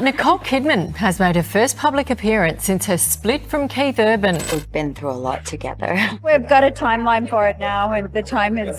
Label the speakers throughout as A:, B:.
A: Nicole Kidman has made her first public appearance since her split from Keith Urban.
B: We've been through a lot together.
C: We've got a timeline for it now, and the time is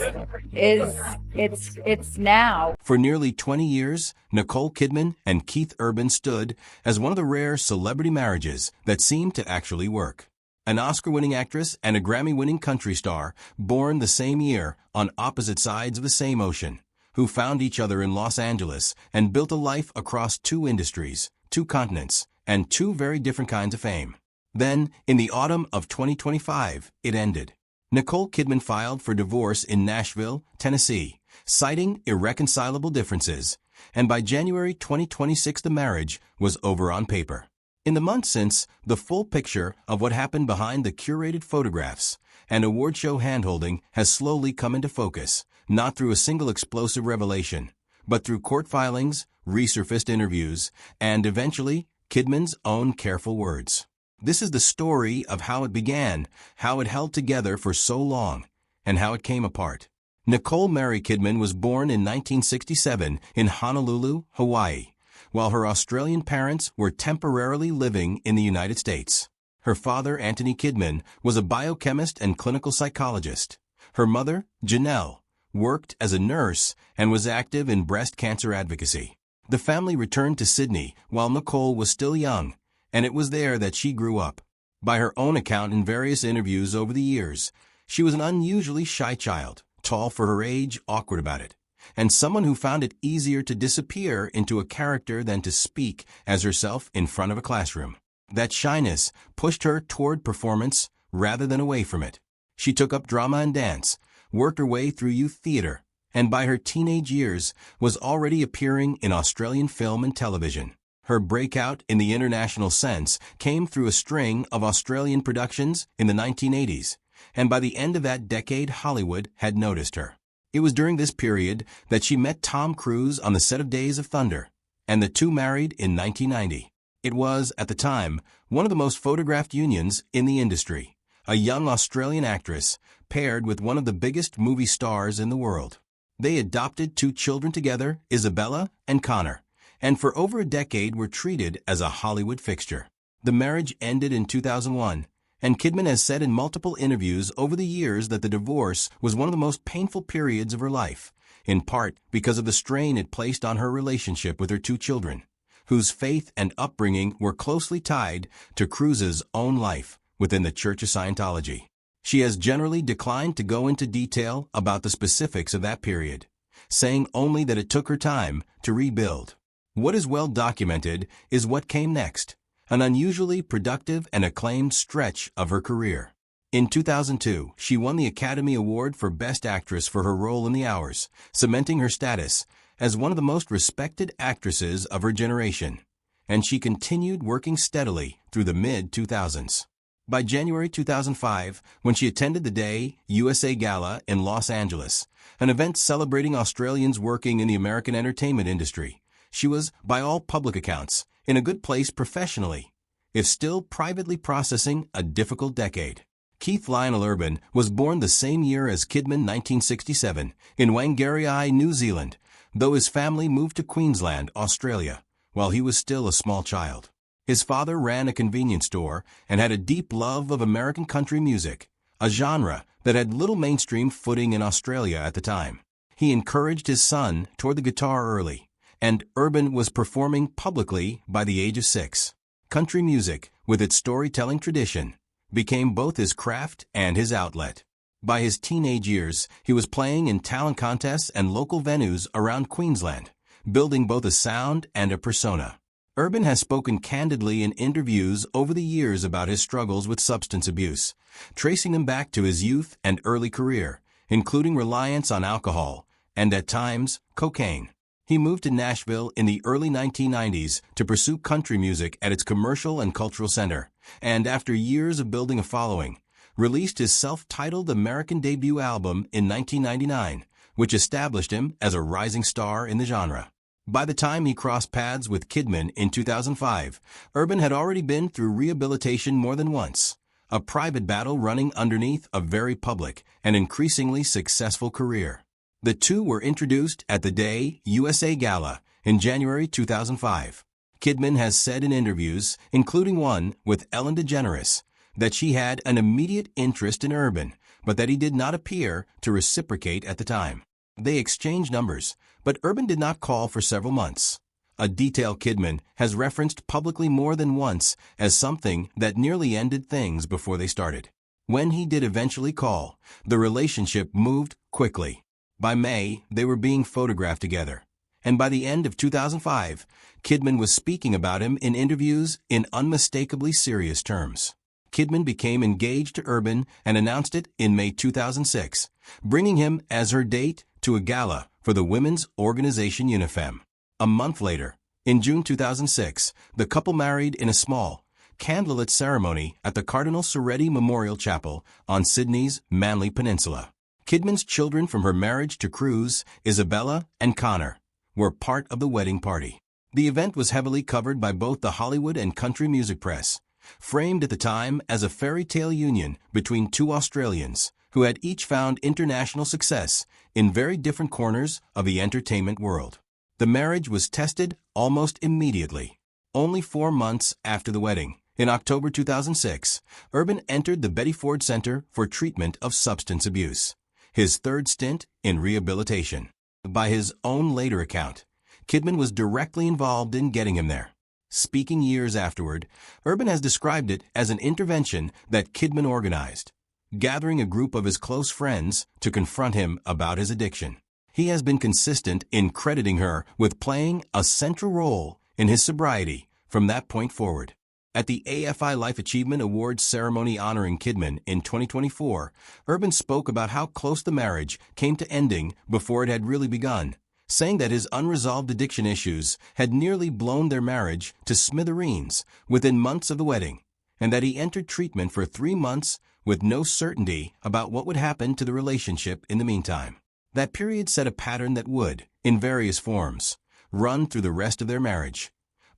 C: it's now.
D: For nearly 20 years, Nicole Kidman and Keith Urban stood as one of the rare celebrity marriages that seemed to actually work. An Oscar-winning actress and a Grammy-winning country star, born the same year on opposite sides of the same ocean, who found each other in Los Angeles and built a life across two industries, two continents, and two very different kinds of fame. Then, in the autumn of 2025, it ended. Nicole Kidman filed for divorce in Nashville, Tennessee, citing irreconcilable differences, and by January 2026 the marriage was over on paper. In the months since, the full picture of what happened behind the curated photographs and award show handholding has slowly come into focus, not through a single explosive revelation, but through court filings, resurfaced interviews, and eventually, Kidman's own careful words. This is the story of how it began, how it held together for so long, and how it came apart. Nicole Mary Kidman was born in 1967 in Honolulu, Hawaii, while her Australian parents were temporarily living in the United States. Her father, Anthony Kidman, was a biochemist and clinical psychologist. Her mother, Janelle, worked as a nurse and was active in breast cancer advocacy. The family returned to Sydney while Nicole was still young, and it was there that she grew up. By her own account in various interviews over the years, she was an unusually shy child, tall for her age, awkward about it, and someone who found it easier to disappear into a character than to speak as herself in front of a classroom. That shyness pushed her toward performance rather than away from it. She took up drama and dance, worked her way through youth theater, and by her teenage years was already appearing in Australian film and television. Her breakout in the international sense came through a string of Australian productions in the 1980s, and by the end of that decade Hollywood had noticed her. It was during this period that she met Tom Cruise on the set of Days of Thunder, and the two married in 1990. It was, at the time, one of the most photographed unions in the industry, a young Australian actress paired with one of the biggest movie stars in the world. They adopted two children together, Isabella and Connor, and for over a decade were treated as a Hollywood fixture. The marriage ended in 2001, and Kidman has said in multiple interviews over the years that the divorce was one of the most painful periods of her life, in part because of the strain it placed on her relationship with her two children, whose faith and upbringing were closely tied to Cruise's own life within the Church of Scientology. She has generally declined to go into detail about the specifics of that period, saying only that it took her time to rebuild. What is well documented is what came next, an unusually productive and acclaimed stretch of her career. In 2002, she won the Academy Award for Best Actress for her role in The Hours, cementing her status as one of the most respected actresses of her generation, and she continued working steadily through the mid-2000s. By January 2005, when she attended the Day USA Gala in Los Angeles, an event celebrating Australians working in the American entertainment industry, she was, by all public accounts, in a good place professionally, if still privately processing a difficult decade. Keith Lionel Urban was born the same year as Kidman, 1967, in Whangarei, New Zealand, though his family moved to Queensland, Australia, while he was still a small child. His father ran a convenience store and had a deep love of American country music, a genre that had little mainstream footing in Australia at the time. He encouraged his son toward the guitar early, and Urban was performing publicly by the age of 6. Country music, with its storytelling tradition, became both his craft and his outlet. By his teenage years, he was playing in talent contests and local venues around Queensland, building both a sound and a persona. Urban has spoken candidly in interviews over the years about his struggles with substance abuse, tracing them back to his youth and early career, including reliance on alcohol and, at times, cocaine. He moved to Nashville in the early 1990s to pursue country music at its commercial and cultural center, and after years of building a following, released his self-titled American debut album in 1999, which established him as a rising star in the genre. By the time he crossed paths with Kidman in 2005, Urban had already been through rehabilitation more than once, a private battle running underneath a very public and increasingly successful career. The two were introduced at the Day USA Gala in January 2005. Kidman has said in interviews, including one with Ellen DeGeneres, that she had an immediate interest in Urban, but that he did not appear to reciprocate at the time. They exchanged numbers, but Urban did not call for several months. A detail Kidman has referenced publicly more than once as something that nearly ended things before they started. When he did eventually call, the relationship moved quickly. By May, they were being photographed together. And by the end of 2005, Kidman was speaking about him in interviews in unmistakably serious terms. Kidman became engaged to Urban and announced it in May 2006, bringing him as her date to a gala for the women's organization UNIFEM. A month later, in June 2006, the couple married in a small, candlelit ceremony at the Cardinal Soretti Memorial Chapel on Sydney's Manly Peninsula. Kidman's children from her marriage to Cruz, Isabella and Connor, were part of the wedding party. The event was heavily covered by both the Hollywood and country music press, framed at the time as a fairy tale union between two Australians who had each found international success in very different corners of the entertainment world. The marriage was tested almost immediately. Only 4 months after the wedding, in October 2006, Urban entered the Betty Ford Center for Treatment of Substance Abuse, his third stint in rehabilitation. By his own later account, Kidman was directly involved in getting him there. Speaking years afterward, Urban has described it as an intervention that Kidman organized, gathering a group of his close friends to confront him about his addiction. He has been consistent in crediting her with playing a central role in his sobriety from that point forward. At the AFI Life Achievement Awards ceremony honoring Kidman in 2024, Urban spoke about how close the marriage came to ending before it had really begun, saying that his unresolved addiction issues had nearly blown their marriage to smithereens within months of the wedding, and that he entered treatment for 3 months with no certainty about what would happen to the relationship in the meantime. That period set a pattern that would, in various forms, run through the rest of their marriage.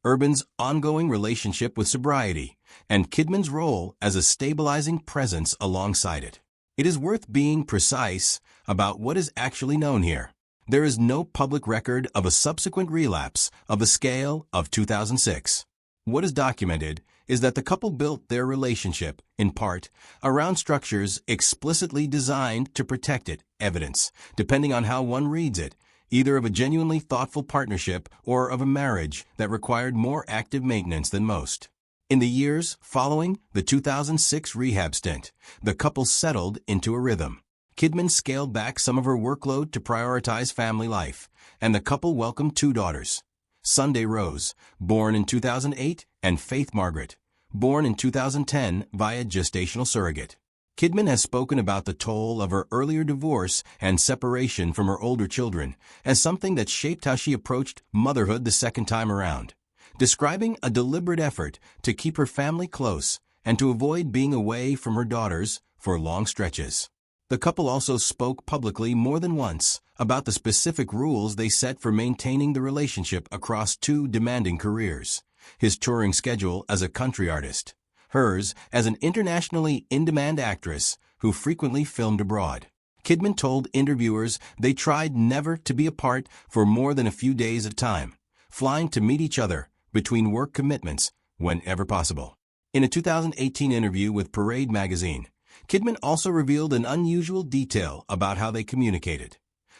D: Urban's ongoing relationship with sobriety, and Kidman's role as a stabilizing presence alongside it. It is worth being precise about what is actually known here. There is no public record of a subsequent relapse of the scale of 2006. What is documented is that the couple built their relationship, in part, around structures explicitly designed to protect it, evidence, depending on how one reads it, either of a genuinely thoughtful partnership or of a marriage that required more active maintenance than most. In the years following the 2006 rehab stint, the couple settled into a rhythm. Kidman scaled back some of her workload to prioritize family life, and the couple welcomed 2 daughters, Sunday Rose, born in 2008, and Faith Margaret, born in 2010 via gestational surrogate. Kidman has spoken about the toll of her earlier divorce and separation from her older children as something that shaped how she approached motherhood the second time around, describing a deliberate effort to keep her family close and to avoid being away from her daughters for long stretches. The couple also spoke publicly more than once about the specific rules they set for maintaining the relationship across 2 demanding careers: his touring schedule as a country artist, hers as an internationally in-demand actress who frequently filmed abroad. Kidman told interviewers they tried never to be apart for more than a few days at a time, flying to meet each other between work commitments whenever possible. In a 2018 interview with Parade magazine, Kidman also revealed an unusual detail about how they communicated.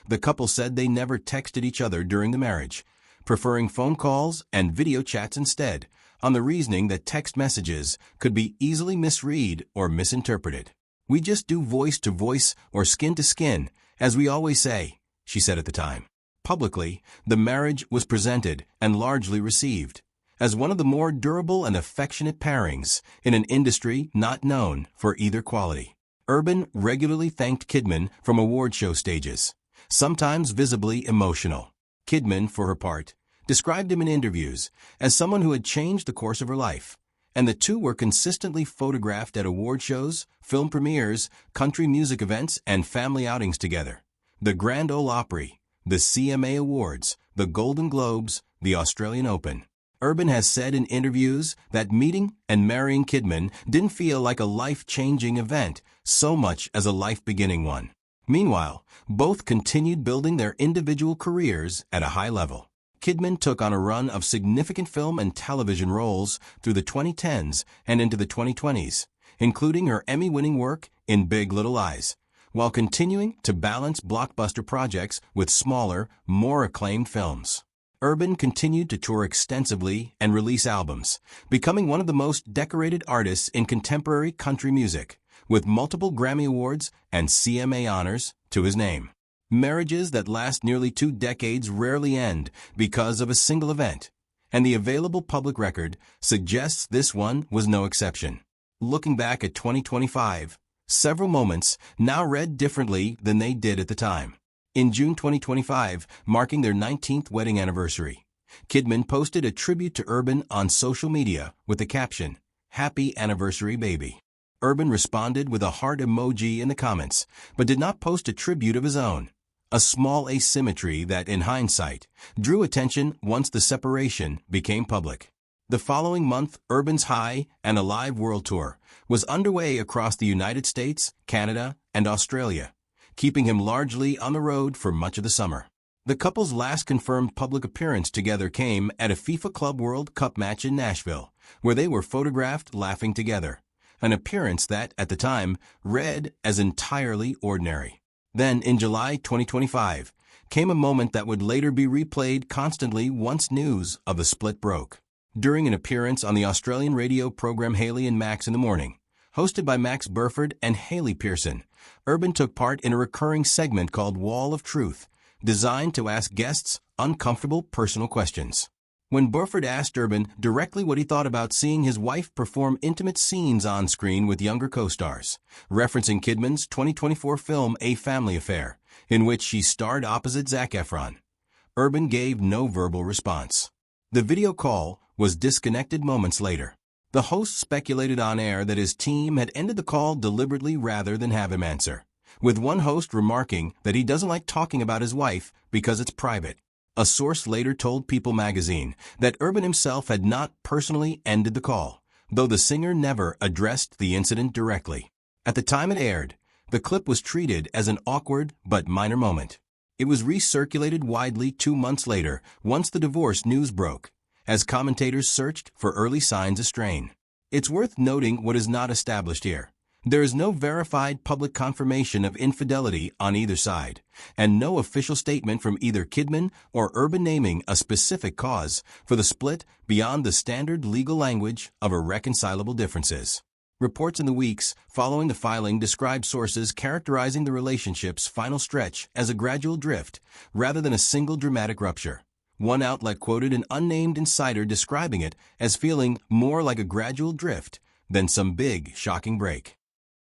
D: The couple said they never texted each other during the marriage, preferring phone calls and video chats instead, on the reasoning that text messages could be easily misread or misinterpreted. "We just do voice-to-voice or skin-to-skin, as we always say," she said at the time. Publicly, the marriage was presented and largely received as one of the more durable and affectionate pairings in an industry not known for either quality. Urban regularly thanked Kidman from award show stages, sometimes visibly emotional. Kidman, for her part, described him in interviews as someone who had changed the course of her life, and the two were consistently photographed at award shows, film premieres, country music events, and family outings together. The Grand Ole Opry, the CMA Awards, the Golden Globes, the Australian Open. Urban has said in interviews that meeting and marrying Kidman didn't feel like a life-changing event so much as a life-beginning one. Meanwhile, both continued building their individual careers at a high level. Kidman took on a run of significant film and television roles through the 2010s and into the 2020s, including her Emmy-winning work in Big Little Lies, while continuing to balance blockbuster projects with smaller, more acclaimed films. Urban continued to tour extensively and release albums, becoming one of the most decorated artists in contemporary country music, with multiple Grammy Awards and CMA honors to his name. Marriages that last nearly 2 decades rarely end because of a single event, and the available public record suggests this one was no exception. Looking back at 2025, several moments now read differently than they did at the time. In June 2025, marking their 19th wedding anniversary, Kidman posted a tribute to Urban on social media with the caption, "Happy Anniversary, Baby." Urban responded with a heart emoji in the comments, but did not post a tribute of his own. A small asymmetry that, in hindsight, drew attention once the separation became public. The following month, Urban's High and Alive World Tour was underway across the United States, Canada, and Australia, keeping him largely on the road for much of the summer. The couple's last confirmed public appearance together came at a FIFA Club World Cup match in Nashville, where they were photographed laughing together, an appearance that, at the time, read as entirely ordinary. Then, in July 2025, came a moment that would later be replayed constantly once news of the split broke. During an appearance on the Australian radio program Haley and Max in the Morning, hosted by Max Burford and Haley Pearson, Urban took part in a recurring segment called Wall of Truth, designed to ask guests uncomfortable personal questions. When Burford asked Urban directly what he thought about seeing his wife perform intimate scenes on screen with younger co-stars, referencing Kidman's 2024 film A Family Affair, in which she starred opposite Zac Efron, Urban gave no verbal response. The video call was disconnected moments later. The host speculated on air that his team had ended the call deliberately rather than have him answer, with one host remarking that he doesn't like talking about his wife because it's private. A source later told People magazine that Urban himself had not personally ended the call, though the singer never addressed the incident directly. At the time it aired, the clip was treated as an awkward but minor moment. It was recirculated widely 2 months later once the divorce news broke, as commentators searched for early signs of strain. It's worth noting what is not established here. There is no verified public confirmation of infidelity on either side, and no official statement from either Kidman or Urban naming a specific cause for the split beyond the standard legal language of irreconcilable differences. Reports in the weeks following the filing describe sources characterizing the relationship's final stretch as a gradual drift rather than a single dramatic rupture. One outlet quoted an unnamed insider describing it as feeling more like a gradual drift than some big, shocking break.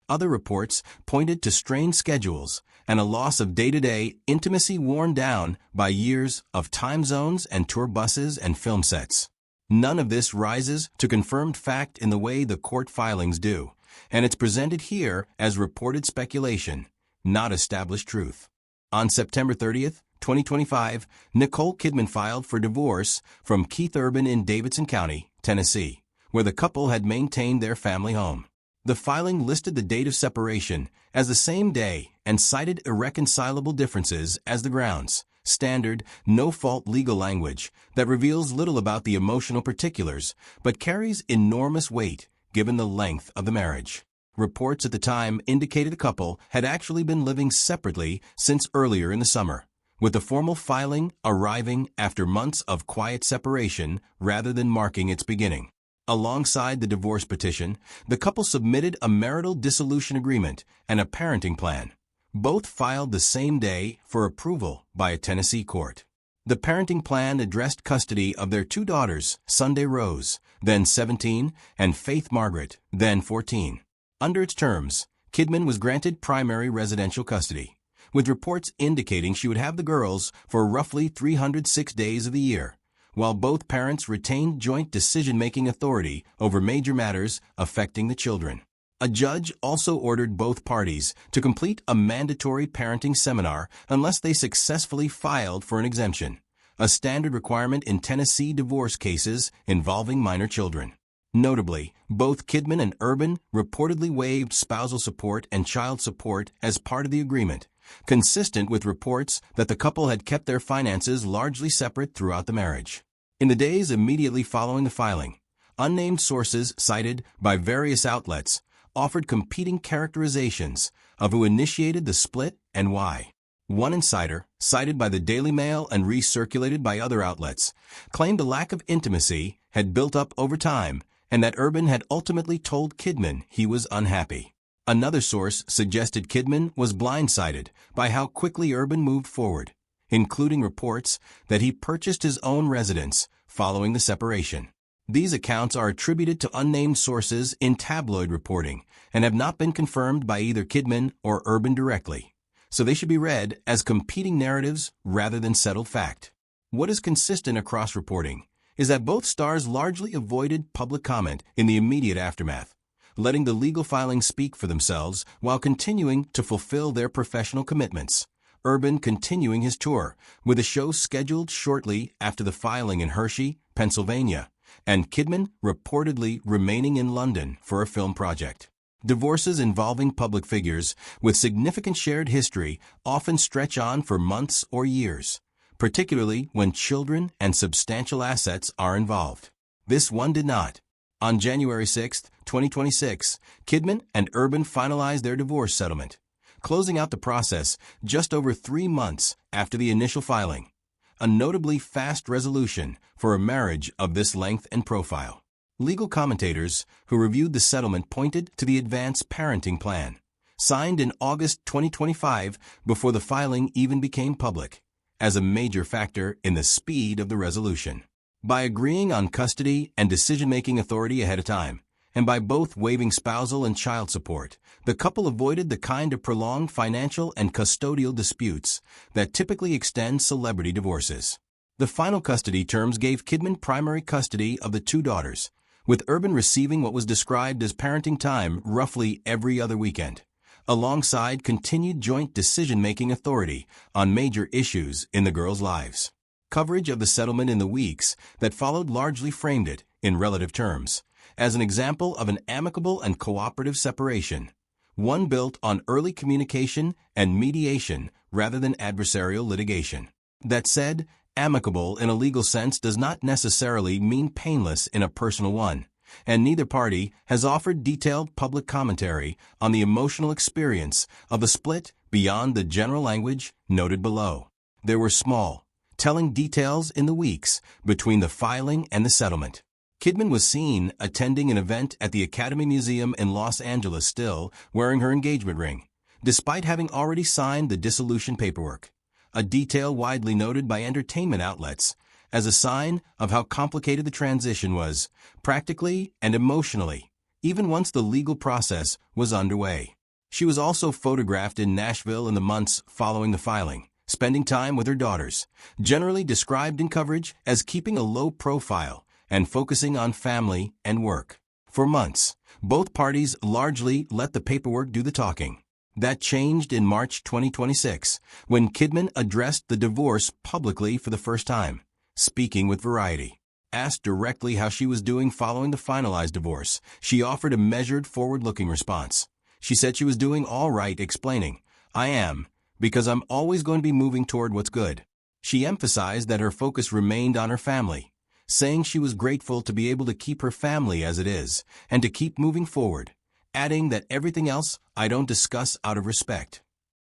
D: Other reports pointed to strained schedules and a loss of day-to-day intimacy worn down by years of time zones and tour buses and film sets. None of this rises to confirmed fact in the way the court filings do, and it's presented here as reported speculation, not established truth. On September 30th, 2025, Nicole Kidman filed for divorce from Keith Urban in Davidson County, Tennessee, where the couple had maintained their family home. The filing listed the date of separation as the same day and cited irreconcilable differences as the grounds, standard, no-fault legal language that reveals little about the emotional particulars but carries enormous weight given the length of the marriage. Reports at the time indicated the couple had actually been living separately since earlier in the summer, with the formal filing arriving after months of quiet separation rather than marking its beginning. Alongside the divorce petition, the couple submitted a marital dissolution agreement and a parenting plan, both filed the same day for approval by a Tennessee court. The parenting plan addressed custody of their 2 daughters, Sunday Rose, then 17, and Faith Margaret, then 14. Under its terms, Kidman was granted primary residential custody, with reports indicating she would have the girls for roughly 306 days of the year, while both parents retained joint decision-making authority over major matters affecting the children. A judge also ordered both parties to complete a mandatory parenting seminar unless they successfully filed for an exemption, a standard requirement in Tennessee divorce cases involving minor children. Notably, both Kidman and Urban reportedly waived spousal support and child support as part of the agreement, consistent with reports that the couple had kept their finances largely separate throughout the marriage. In the days immediately following the filing, unnamed sources cited by various outlets offered competing characterizations of who initiated the split and why. One insider, cited by the Daily Mail and recirculated by other outlets, claimed a lack of intimacy had built up over time and that Urban had ultimately told Kidman he was unhappy. Another source suggested Kidman was blindsided by how quickly Urban moved forward, including reports that he purchased his own residence following the separation. These accounts are attributed to unnamed sources in tabloid reporting and have not been confirmed by either Kidman or Urban directly, so they should be read as competing narratives rather than settled fact. What is consistent across reporting is that both stars largely avoided public comment in the immediate aftermath, letting the legal filings speak for themselves while continuing to fulfill their professional commitments. Urban continuing his tour, with a show scheduled shortly after the filing in Hershey, Pennsylvania, and Kidman reportedly remaining in London for a film project. Divorces involving public figures with significant shared history often stretch on for months or years, particularly when children and substantial assets are involved. This one did not. On January 6, 2026, Kidman and Urban finalized their divorce settlement, closing out the process just over 3 months after the initial filing, a notably fast resolution for a marriage of this length and profile. Legal commentators who reviewed the settlement pointed to the advanced parenting plan, signed in August 2025 before the filing even became public, as a major factor in the speed of the resolution. By agreeing on custody and decision-making authority ahead of time, and by both waiving spousal and child support, the couple avoided the kind of prolonged financial and custodial disputes that typically extend celebrity divorces. The final custody terms gave Kidman primary custody of the 2 daughters, with Urban receiving what was described as parenting time roughly every other weekend, alongside continued joint decision-making authority on major issues in the girls' lives. Coverage of the settlement in the weeks that followed largely framed it, in relative terms, as an example of an amicable and cooperative separation, one built on early communication and mediation rather than adversarial litigation. That said, amicable in a legal sense does not necessarily mean painless in a personal one, and neither party has offered detailed public commentary on the emotional experience of the split beyond the general language noted below. There were small, telling details in the weeks between the filing and the settlement. Kidman was seen attending an event at the Academy Museum in Los Angeles still wearing her engagement ring, despite having already signed the dissolution paperwork, a detail widely noted by entertainment outlets as a sign of how complicated the transition was, practically and emotionally, even once the legal process was underway. She was also photographed in Nashville in the months following the filing, spending time with her daughters, generally described in coverage as keeping a low profile and focusing on family and work. For months, both parties largely let the paperwork do the talking. That changed in March 2026, when Kidman addressed the divorce publicly for the first time, speaking with Variety. Asked directly how she was doing following the finalized divorce, she offered a measured, forward-looking response. She said she was doing all right, explaining, "I am, because I'm always going to be moving toward what's good." She emphasized that her focus remained on her family, saying she was grateful to be able to keep her family as it is and to keep moving forward, adding that everything else I don't discuss out of respect.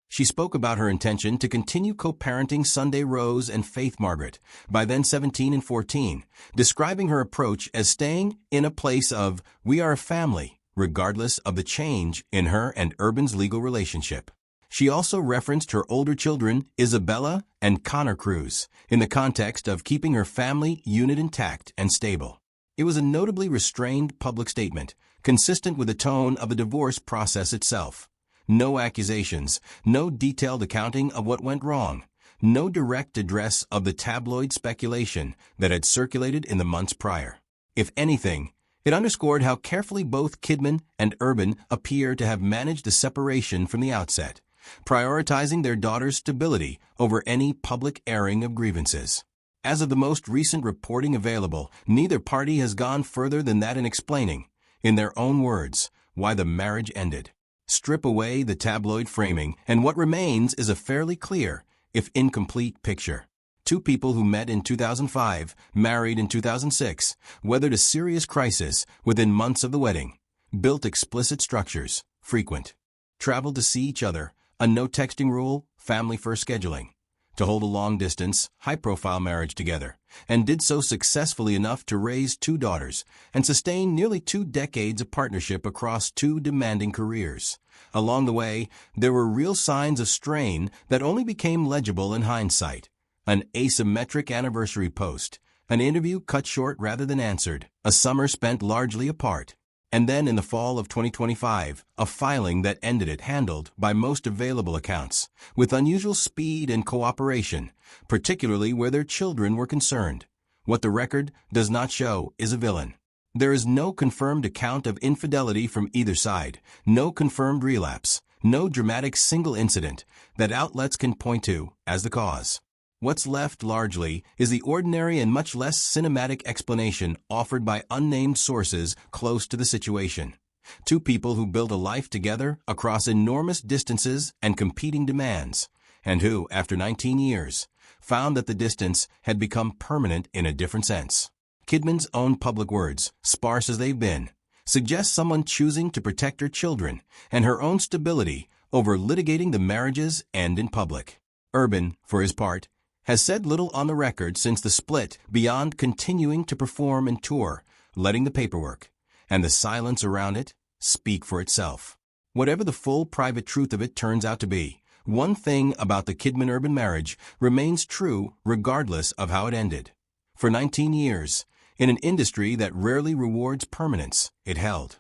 D: She spoke about her intention to continue co-parenting Sunday Rose and Faith Margaret, by then 17 and 14, describing her approach as staying in a place of "we are a family," regardless of the change in her and Urban's legal relationship. She also referenced her older children, Isabella and Connor Cruz, in the context of keeping her family unit intact and stable. It was a notably restrained public statement, consistent with the tone of the divorce process itself. No accusations, no detailed accounting of what went wrong, no direct address of the tabloid speculation that had circulated in the months prior. If anything, it underscored how carefully both Kidman and Urban appear to have managed the separation from the outset, prioritizing their daughter's stability over any public airing of grievances. As of the most recent reporting available, neither party has gone further than that in explaining, in their own words, why the marriage ended. Strip away the tabloid framing, and what remains is a fairly clear, if incomplete, picture. Two people who met in 2005, married in 2006, weathered a serious crisis within months of the wedding, built explicit structures, frequent, traveled to see each other, a no-texting rule, family-first scheduling, to hold a long-distance, high-profile marriage together, and did so successfully enough to raise 2 daughters and sustain nearly 2 decades of partnership across 2 demanding careers. Along the way, there were real signs of strain that only became legible in hindsight. An asymmetric anniversary post, an interview cut short rather than answered, a summer spent largely apart, and then in the fall of 2025, a filing that ended it handled, by most available accounts, with unusual speed and cooperation, particularly where their children were concerned. What the record does not show is a villain. There is no confirmed account of infidelity from either side, no confirmed relapse, no dramatic single incident that outlets can point to as the cause. What's left largely is the ordinary and much less cinematic explanation offered by unnamed sources close to the situation. 2 people who built a life together across enormous distances and competing demands, and who, after 19 years, found that the distance had become permanent in a different sense. Kidman's own public words, sparse as they've been, suggest someone choosing to protect her children and her own stability over litigating the marriage's end in public. Urban, for his part, has said little on the record since the split beyond continuing to perform and tour, letting the paperwork, and the silence around it, speak for itself. Whatever the full private truth of it turns out to be, one thing about the Kidman-Urban marriage remains true regardless of how it ended. For 19 years, in an industry that rarely rewards permanence, it held.